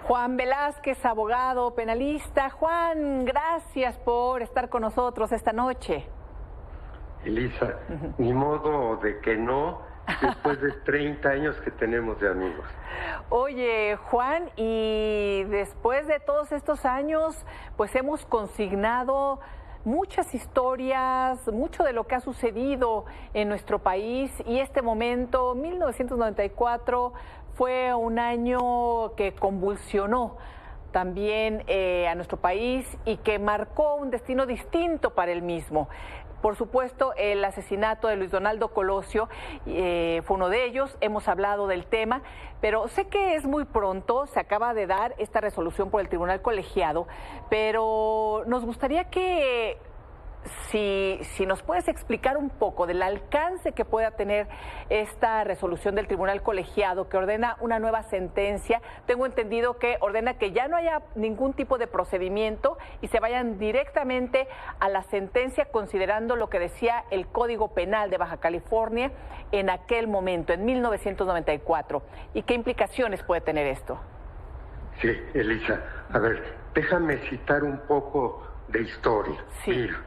Juan Velázquez, abogado, penalista. Juan, gracias por estar con nosotros esta noche. Elisa, ni modo de que no, después de 30 años que tenemos de amigos. Oye, Juan, y después de todos estos años, pues hemos consignado muchas historias, mucho de lo que ha sucedido en nuestro país, y este momento, 1994, fue un año que convulsionó también a nuestro país y que marcó un destino distinto para el mismo. Por supuesto, el asesinato de Luis Donaldo Colosio fue uno de ellos. Hemos hablado del tema, pero sé que es muy pronto, se acaba de dar esta resolución por el Tribunal Colegiado, pero nos gustaría que si nos puedes explicar un poco del alcance que pueda tener esta resolución del Tribunal Colegiado que ordena una nueva sentencia. Tengo entendido que ordena que ya no haya ningún tipo de procedimiento y se vayan directamente a la sentencia, considerando lo que decía el Código Penal de Baja California en aquel momento, en 1994. ¿Y qué implicaciones puede tener esto? Sí, Elisa, a ver, déjame citar un poco de historia. Sí. Mira,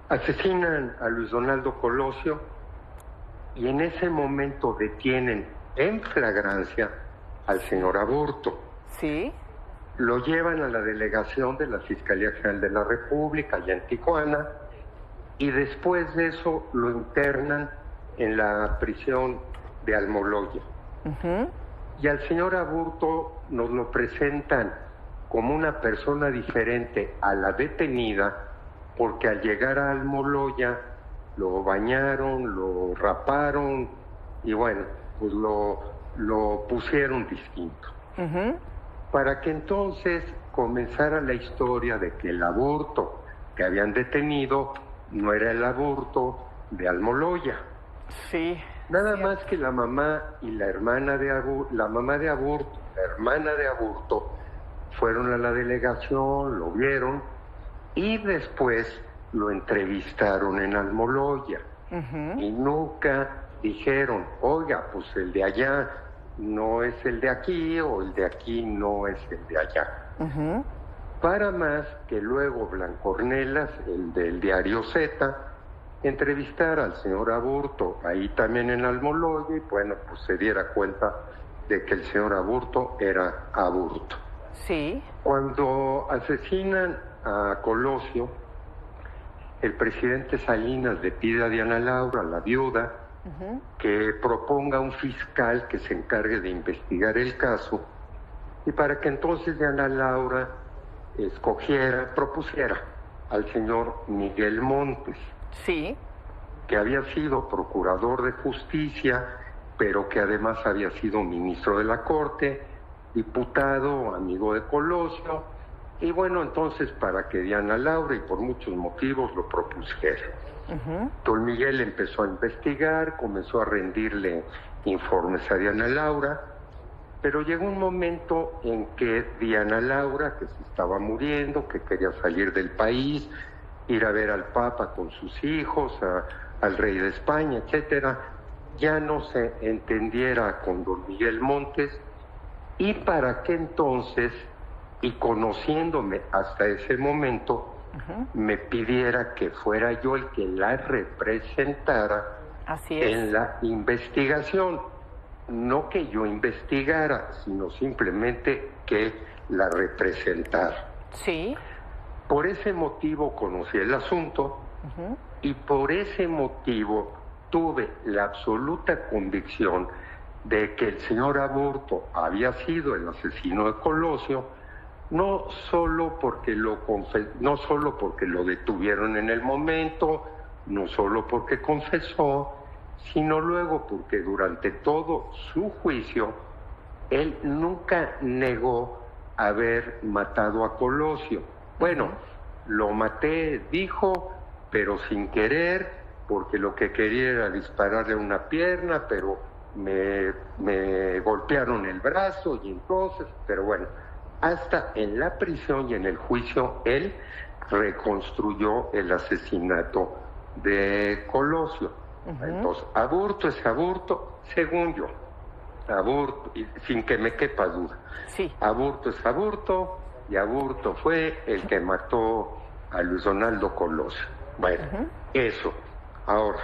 asesinan a Luis Donaldo Colosio y en ese momento detienen en flagrancia al señor Aburto. Sí. Lo llevan a la delegación de la Fiscalía General de la República, allá en Tijuana, y después de eso lo internan en la prisión de Almoloya. Y al señor Aburto nos lo presentan como una persona diferente a la detenida, porque al llegar a Almoloya lo bañaron, lo raparon y bueno, pues lo pusieron distinto. Para que entonces comenzara la historia de que el Aburto que habían detenido no era el Aburto de Almoloya. Sí. Nada más que la mamá y la hermana de Aburto, la mamá de Aburto, la hermana de Aburto, fueron a la delegación, lo vieron y después lo entrevistaron en Almoloya. Y nunca dijeron, oiga, pues el de allá no es el de aquí o el de aquí no es el de allá. Para más que luego Blancornelas, el del diario Z, entrevistara al señor Aburto ahí también en Almoloya y bueno, pues se diera cuenta de que el señor Aburto era Aburto. Sí. Cuando asesinan a Colosio, el presidente Salinas le pide a Diana Laura, la viuda, que proponga un fiscal que se encargue de investigar el caso y para que entonces Diana Laura propusiera al señor Miguel Montes, sí, que había sido procurador de justicia, pero que además había sido ministro de la Corte, diputado, amigo de Colosio, y bueno, entonces para que Diana Laura, y por muchos motivos, lo propusiera. Don Miguel empezó a investigar, comenzó a rendirle informes a Diana Laura, pero llegó un momento en que Diana Laura, que se estaba muriendo, que quería salir del país, ir a ver al Papa con sus hijos, al rey de España, etcétera, ya no se entendiera con don Miguel Montes, y para que entonces, y conociéndome hasta ese momento, me pidiera que fuera yo el que la representara. Así es. En la investigación. No que yo investigara, sino simplemente que la representara. Sí. Por ese motivo conocí el asunto y por ese motivo tuve la absoluta convicción de que el señor Aburto había sido el asesino de Colosio, no solo porque lo detuvieron en el momento, no solo porque confesó, sino luego porque durante todo su juicio él nunca negó haber matado a Colosio. Bueno, lo maté, dijo, pero sin querer, porque lo que quería era dispararle una pierna, pero me golpearon el brazo y entonces, pero bueno, hasta en la prisión y en el juicio él reconstruyó el asesinato de Colosio. Entonces, Aburto es Aburto, según yo. Aburto, y sin que me quepa duda. Sí. Aburto es Aburto, y Aburto fue el que mató a Luis Donaldo Colosio. Bueno, eso. Ahora,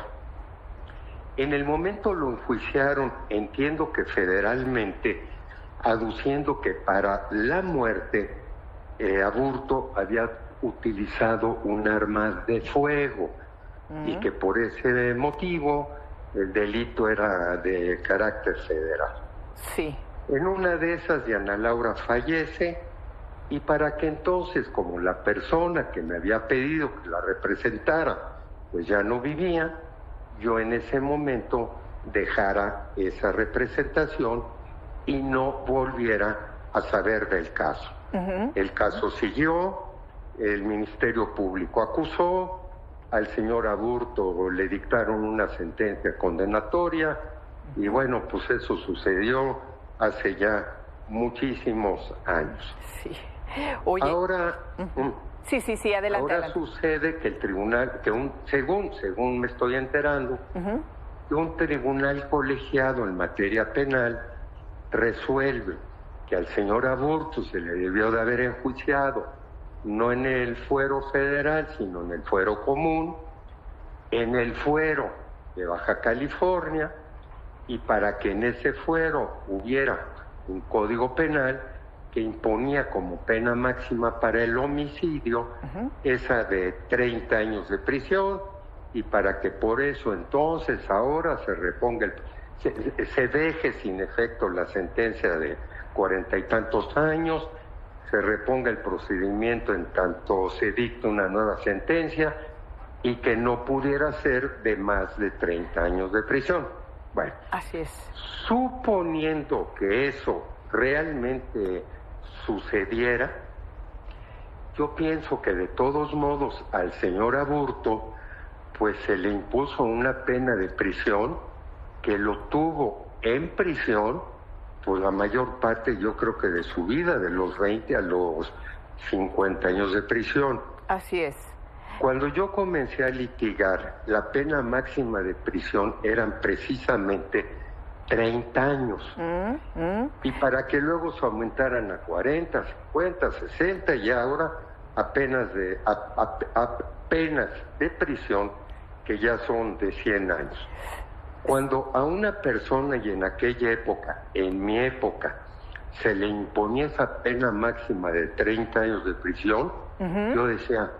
en el momento lo enjuiciaron, entiendo que federalmente, aduciendo que para la muerte Aburto había utilizado un arma de fuego y que por ese motivo el delito era de carácter federal. Sí. En una de esas, Diana Laura fallece, y para que entonces, como la persona que me había pedido que la representara, pues ya no vivía, yo en ese momento dejara esa representación y no volviera a saber del caso. El caso siguió, el Ministerio Público acusó, al señor Aburto le dictaron una sentencia condenatoria, y bueno, pues eso sucedió hace ya muchísimos años. Sí. Oye, ahora, sí, adelante. Ahora adelante. sucede que el tribunal, según me estoy enterando, que un tribunal colegiado en materia penal resuelve que al señor Aburto se le debió de haber enjuiciado, no en el fuero federal, sino en el fuero común, en el fuero de Baja California, y para que en ese fuero hubiera un código penal que imponía como pena máxima para el homicidio esa de 30 años de prisión, y para que por eso entonces ahora se reponga, se deje sin efecto la sentencia de 40 y tantos años, se reponga el procedimiento en tanto se dicta una nueva sentencia, y que no pudiera ser de más de 30 años de prisión. Bueno, así es. Suponiendo que eso realmente sucediera, yo pienso que de todos modos al señor Aburto pues se le impuso una pena de prisión, que lo tuvo en prisión pues la mayor parte, yo creo que de su vida, de los 20 a los 50 años de prisión. Así es. Cuando yo comencé a litigar, la pena máxima de prisión eran precisamente 30 años. Y para que luego se aumentaran a 40, 50, 60, y ahora penas de prisión que ya son de 100 años. Cuando a una persona, y en aquella época, en mi época, se le imponía esa pena máxima de 30 años de prisión, yo decía,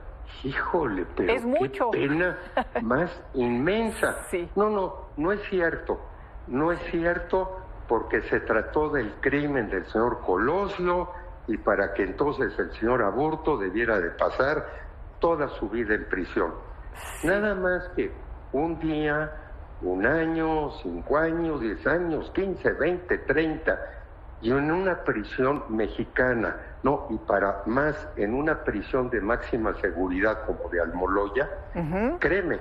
híjole, pero es mucho. qué pena más inmensa. Sí. No es cierto. No es cierto, porque se trató del crimen del señor Colosio, y para que entonces el señor Aburto debiera de pasar toda su vida en prisión. Sí. Nada más que un día, un año, 5 años, 10 años, 15, 20, 30, y en una prisión mexicana, no, y para más, en una prisión de máxima seguridad como de Almoloya, créeme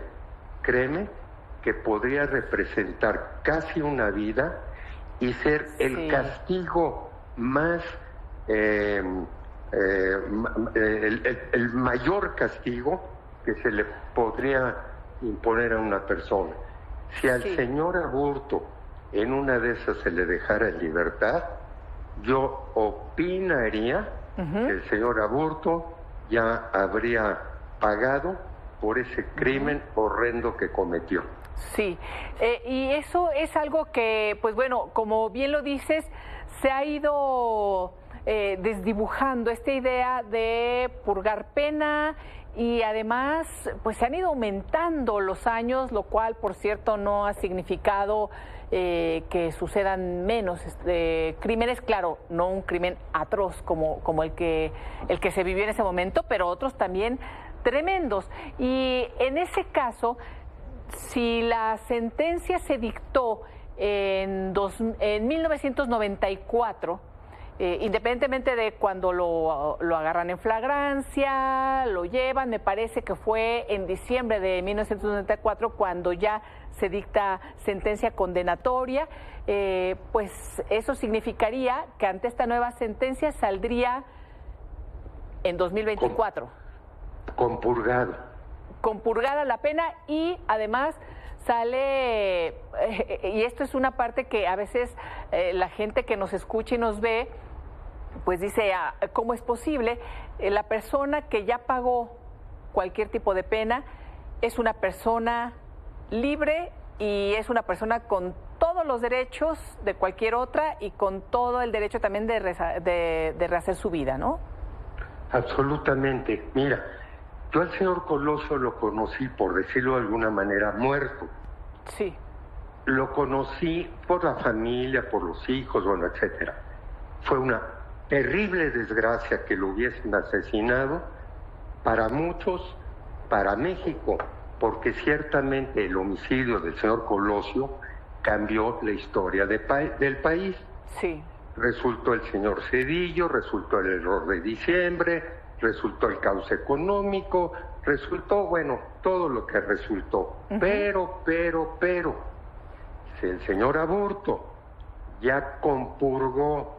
que podría representar casi una vida y ser el castigo más, el mayor castigo que se le podría imponer a una persona. Si al señor Aburto en una de esas se le dejara en libertad, yo opinaría que el señor Aburto ya habría pagado por ese crimen horrendo que cometió. Sí, y eso es algo que, pues bueno, como bien lo dices, se ha ido desdibujando esta idea de purgar pena, y además pues se han ido aumentando los años, lo cual por cierto no ha significado que sucedan menos crímenes, claro, no un crimen atroz como el que se vivió en ese momento, pero otros también tremendos. Y en ese caso, si la sentencia se dictó en 1994, independientemente de cuando lo agarran en flagrancia, lo llevan, me parece que fue en diciembre de 1994 cuando ya se dicta sentencia condenatoria, pues eso significaría que ante esta nueva sentencia saldría en 2024. Compurgado. Compurgada la pena, y además sale, y esto es una parte que a veces la gente que nos escucha y nos ve, pues dice, ¿cómo es posible? La persona que ya pagó cualquier tipo de pena es una persona libre y es una persona con todos los derechos de cualquier otra y con todo el derecho también de rehacer su vida, ¿no? Absolutamente. Mira, yo al señor Colosio lo conocí, por decirlo de alguna manera, muerto. Sí. Lo conocí por la familia, por los hijos, bueno, etcétera. Fue una terrible desgracia que lo hubiesen asesinado para muchos, para México, porque ciertamente el homicidio del señor Colosio cambió la historia del país. Sí. Resultó el señor Cedillo, resultó el error de diciembre, resultó el caos económico, resultó, bueno, todo lo que resultó. Pero, si el señor Aburto ya compurgó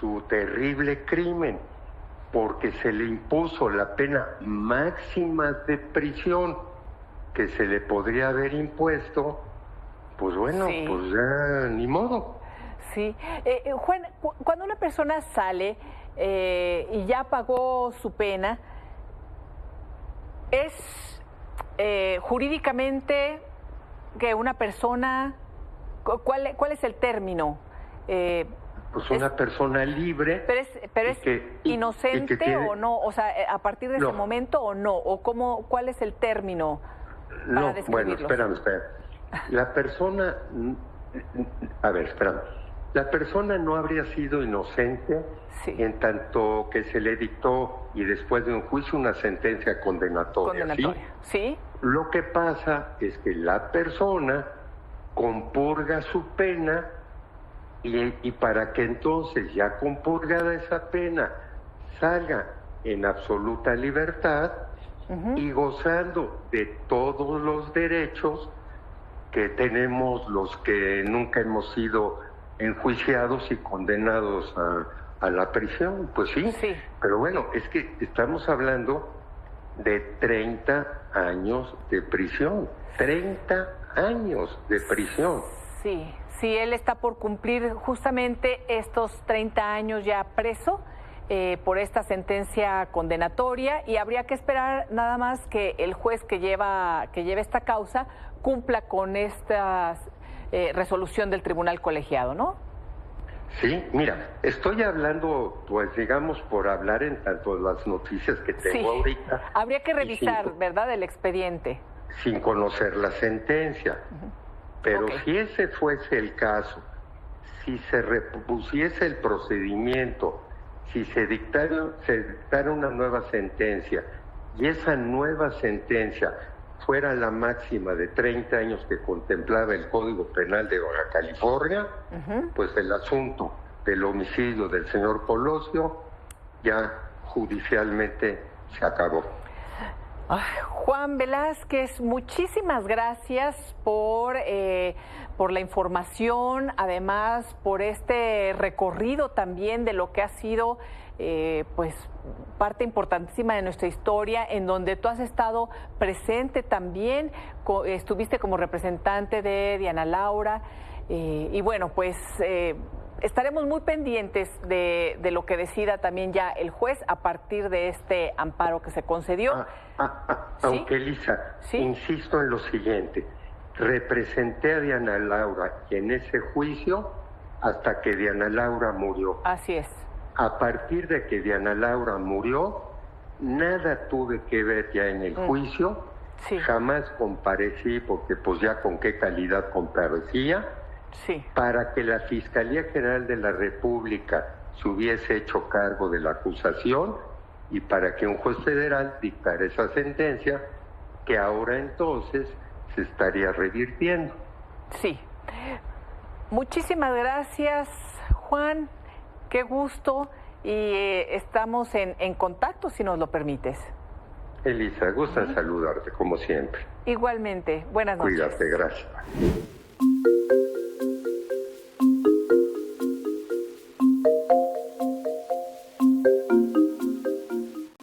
su terrible crimen porque se le impuso la pena máxima de prisión que se le podría haber impuesto, pues bueno, sí, pues ya ni modo. Sí. Juan, cuando una persona sale y ya pagó su pena, ¿es jurídicamente que una persona, cuál es el término? Pues una persona libre. ¿Pero es inocente o no? O sea, ¿a partir de ese momento o no? ¿O cuál es el término para describirlo? Bueno, espérame. La persona... A ver, espérame. La persona no habría sido inocente en tanto que se le dictó y después de un juicio una sentencia condenatoria. ¿Sí? Lo que pasa es que la persona compurga su pena y para que entonces ya compurgada esa pena salga en absoluta libertad y gozando de todos los derechos que tenemos los que nunca hemos sido enjuiciados y condenados a la prisión, pues sí, pero bueno, es que estamos hablando de 30 años de prisión, 30 años de prisión. Sí, él está por cumplir justamente estos 30 años ya preso por esta sentencia condenatoria y habría que esperar nada más que el juez que lleva esta causa cumpla con esta resolución del tribunal colegiado, ¿no? Sí, mira, estoy hablando, pues digamos, por hablar en tanto de las noticias que tengo ahorita. Habría que revisar, ¿verdad?, el expediente. Sin conocer la sentencia. Pero si ese fuese el caso, si se repusiese el procedimiento, si se dictara una nueva sentencia y esa nueva sentencia fuera la máxima de 30 años que contemplaba el Código Penal de Baja California, pues el asunto del homicidio del señor Colosio ya judicialmente se acabó. Juan Velázquez, muchísimas gracias por la información, además por este recorrido también de lo que ha sido pues parte importantísima de nuestra historia, en donde tú has estado presente también, estuviste como representante de Diana Laura, y bueno, pues estaremos muy pendientes de lo que decida también ya el juez a partir de este amparo que se concedió. Aunque Elisa, insisto en lo siguiente, representé a Diana Laura en ese juicio hasta que Diana Laura murió. Así es. A partir de que Diana Laura murió, nada tuve que ver ya en el juicio, jamás comparecí porque pues ya con qué calidad comparecía, para que la Fiscalía General de la República se hubiese hecho cargo de la acusación y para que un juez federal dictara esa sentencia que ahora entonces se estaría revirtiendo. Sí. Muchísimas gracias, Juan. Qué gusto y estamos en contacto, si nos lo permites. Elisa, gusta en saludarte, como siempre. Igualmente. Buenas noches. Cuídate, gracias.